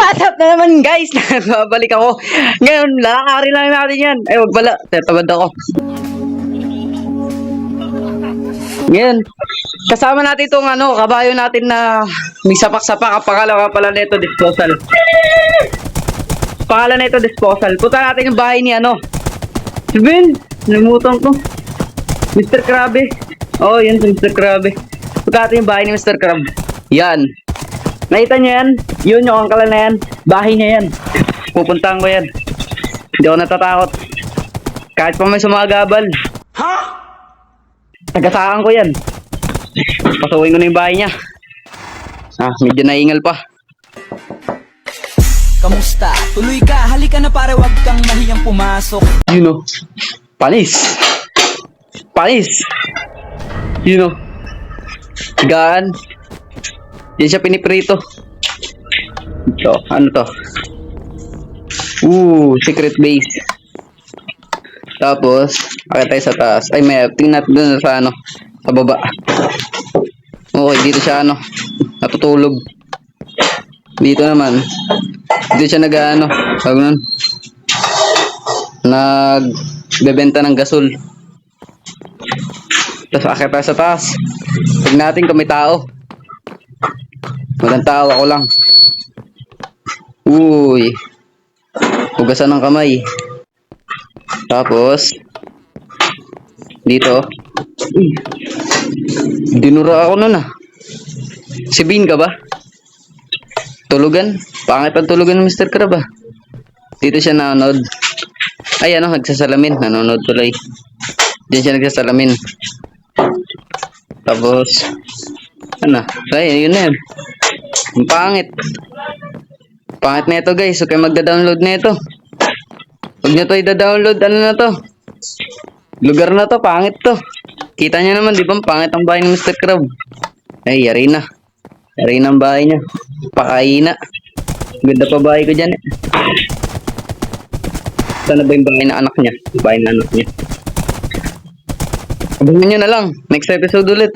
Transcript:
What up na naman guys? Babalik ako. Ngayon, lalakarin lang natin yan. Ay, wag pala. Tatabad ako. Ngayon, kasama natin itong kabayo natin na may sapak-sapak. Ang pangalan pala nito, disposal. Pangalan nito, disposal. Punta natin yung bahay ni Sven, nalimutan ko. Mr. Krabbe. Oh, yun si Mr. Krabbe. Punta natin yung bahay ni Mr. Krabbe. Yan. Nakita nyo yan? Yun yung angkala na yan. Bahay niya yan. Pupuntahan ko yan. Hindi ako natatakot. Kahit pa may sumagabal. Ha? Tagasaan ko yan. Pasukin ko na yung bahay niya. Medyo naingal pa. Kamusta? Tuloy ka, halika na para wag kang mahiyang pumasok. Panis. Panis. Gaan. Yan siya piniprito. Ito, ano to? Secret base. Tapos, akit tayo sa taas. Ay, may tingnan natin dun sa sa baba. Okay, dito siya natutulog. Dito naman. Dito siya tawag nun, nagbebenta ng gasol. Tapos akit tayo sa taas. Tignan natin kung may tao. Walang tao, ako lang. Hugasan ng kamay. Tapos dito dinura ako nun Si Bean ka ba? Tulugan? Pangit ang tulugan ng Mr. Crab Dito siya nanonood. Ay nagsasalamin. Nanonood tuloy. Diyan siya nagsasalamin. Tapos ay yun na yun. Ang pangit. Pangit na ito guys. Okay, magda-download na ito. Huwag nyo ito i-download. Na to? Lugar na to. Pangit to. Kita nyo naman, di ba? Pangit ang bahay ni Mr. Crab. Ay, yari na. Yari na ang bahay niya. Pakaina. Ganda pa bahay ko dyan Sana ba yung bahay na anak niya? Bahay na anak niya. Abangan nyo na lang. Next episode ulit,